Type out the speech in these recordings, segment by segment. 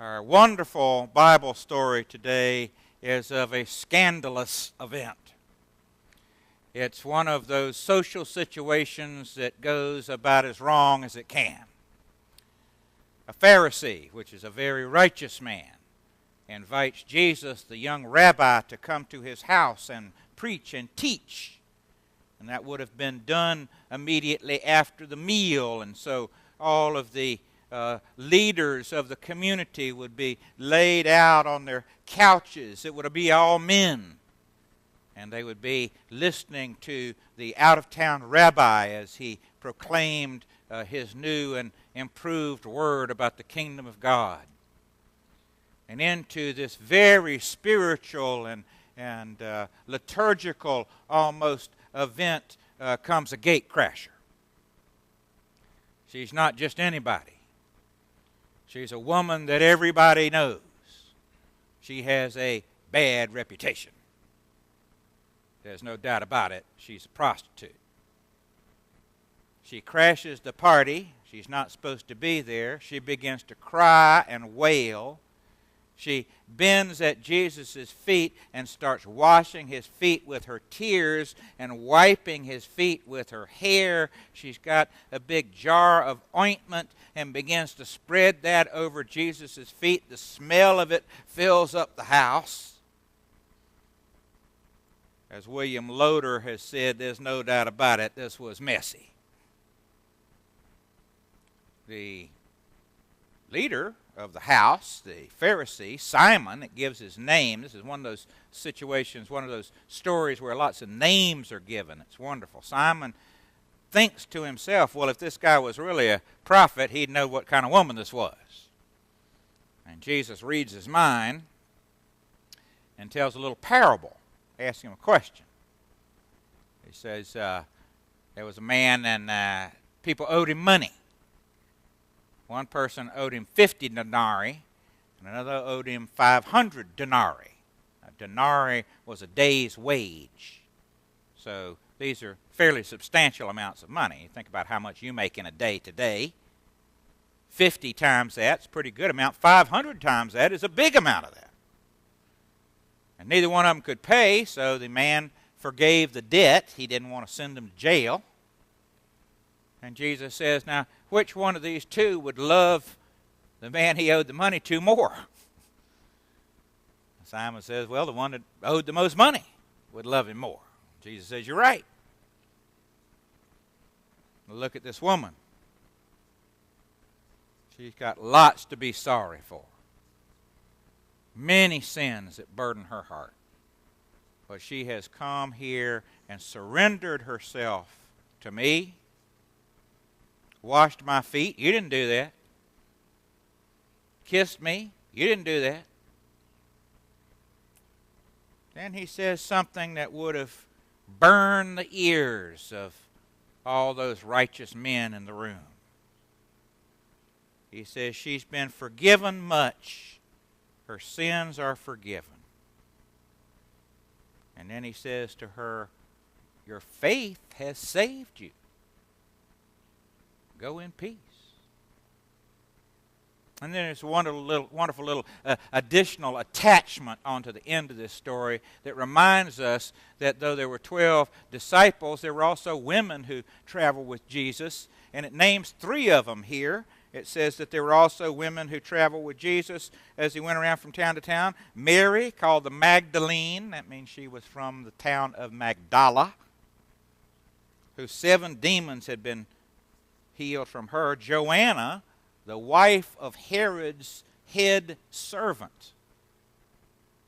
Our wonderful Bible story today is of a scandalous event. It's one of those social situations that goes about as wrong as it can. A Pharisee, which is a very righteous man, invites Jesus, the young rabbi, to come to his house and preach and teach. And that would have been done immediately after the meal, and so all of the leaders of the community would be laid out on their couches. It would be all men. And they would be listening to the out-of-town rabbi as he proclaimed his new and improved word about the kingdom of God. And into this very spiritual and liturgical almost event comes a gate crasher. She's not just anybody. She's a woman that everybody knows. She has a bad reputation. There's no doubt about it. She's a prostitute. She crashes the party. She's not supposed to be there. She begins to cry and wail. She bends at Jesus' feet and starts washing his feet with her tears and wiping his feet with her hair. She's got a big jar of ointment and begins to spread that over Jesus' feet. The smell of it fills up the house. As William Loader has said, there's no doubt about it, this was messy. The leader of the house, the Pharisee, Simon, it gives his name. This is one of those situations, one of those stories where lots of names are given. It's wonderful. Simon thinks to himself, well, if this guy was really a prophet, he'd know what kind of woman this was. And Jesus reads his mind and tells a little parable, asking him a question. He says, there was a man and people owed him money. One person owed him 50 denarii, and another owed him 500 denarii. A denarii was a day's wage. So these are fairly substantial amounts of money. You think about how much you make in a day today. 50 times that's a pretty good amount. 500 times that is a big amount of that. And neither one of them could pay, so the man forgave the debt. He didn't want to send them to jail. And Jesus says, now, which one of these two would love the man he owed the money to more? Simon says, well, the one that owed the most money would love him more. Jesus says, you're right. Now look at this woman. She's got lots to be sorry for. Many sins that burden her heart. But she has come here and surrendered herself to me. Washed my feet. You didn't do that. Kissed me. You didn't do that. Then he says something that would have burned the ears of all those righteous men in the room. He says she's been forgiven much. Her sins are forgiven. And then he says to her, your faith has saved you. Go in peace. And then there's a wonderful little additional attachment onto the end of this story that reminds us that though there were 12 disciples, there were also women who traveled with Jesus. And it names 3 of them here. It says that there were also women who traveled with Jesus as he went around from town to town. Mary, called the Magdalene, that means she was from the town of Magdala, whose 7 demons had been healed from her. Joanna, the wife of Herod's head servant.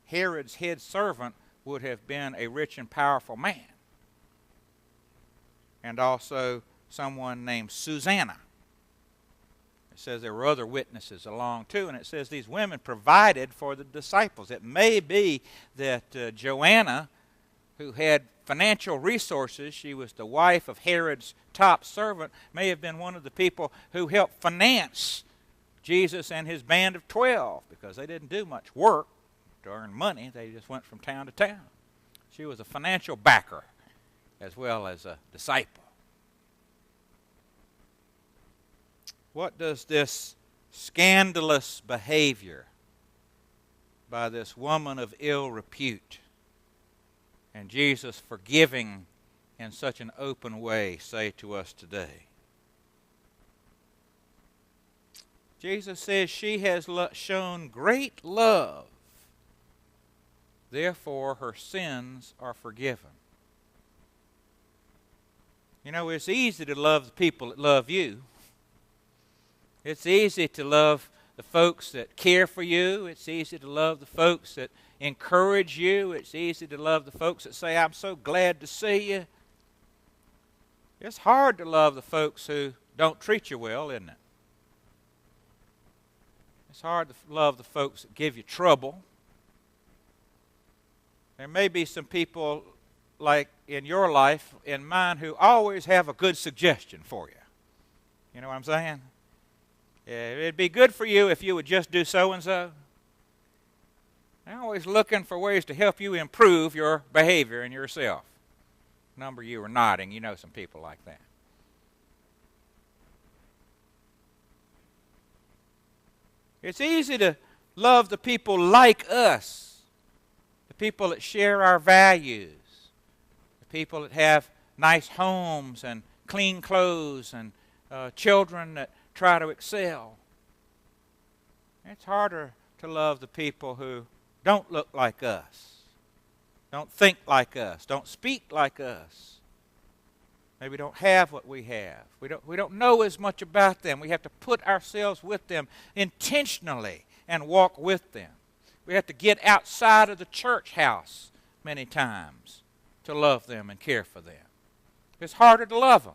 Herod's head servant would have been a rich and powerful man. And also someone named Susanna. It says there were other witnesses along too, and it says these women provided for the disciples. It may be that Joanna, who had financial resources, she was the wife of Herod's top servant, may have been one of the people who helped finance Jesus and his band of 12, because they didn't do much work to earn money. They just went from town to town. She was a financial backer as well as a disciple. What does this scandalous behavior by this woman of ill repute, and Jesus forgiving in such an open way say to us today? Jesus says she has shown great love, therefore her sins are forgiven. You know, it's easy to love the people that love you. It's easy to love the folks that care for you. It's easy to love the folks that encourage you. It's easy to love the folks that say, I'm so glad to see you. It's hard to love the folks who don't treat you well, isn't it? It's hard to love the folks that give you trouble. There may be some people like in your life, in mine, who always have a good suggestion for you. You know what I'm saying? Yeah, it'd be good for you if you would just do so-and-so. They're always looking for ways to help you improve your behavior and yourself. A number of you are nodding. You know some people like that. It's easy to love the people like us, the people that share our values, the people that have nice homes and clean clothes and children that try to excel. It's harder to love the people who don't look like us, don't think like us, don't speak like us. Maybe don't have what we have. We don't know as much about them. We have to put ourselves with them intentionally and walk with them. We have to get outside of the church house many times to love them and care for them. It's harder to love them.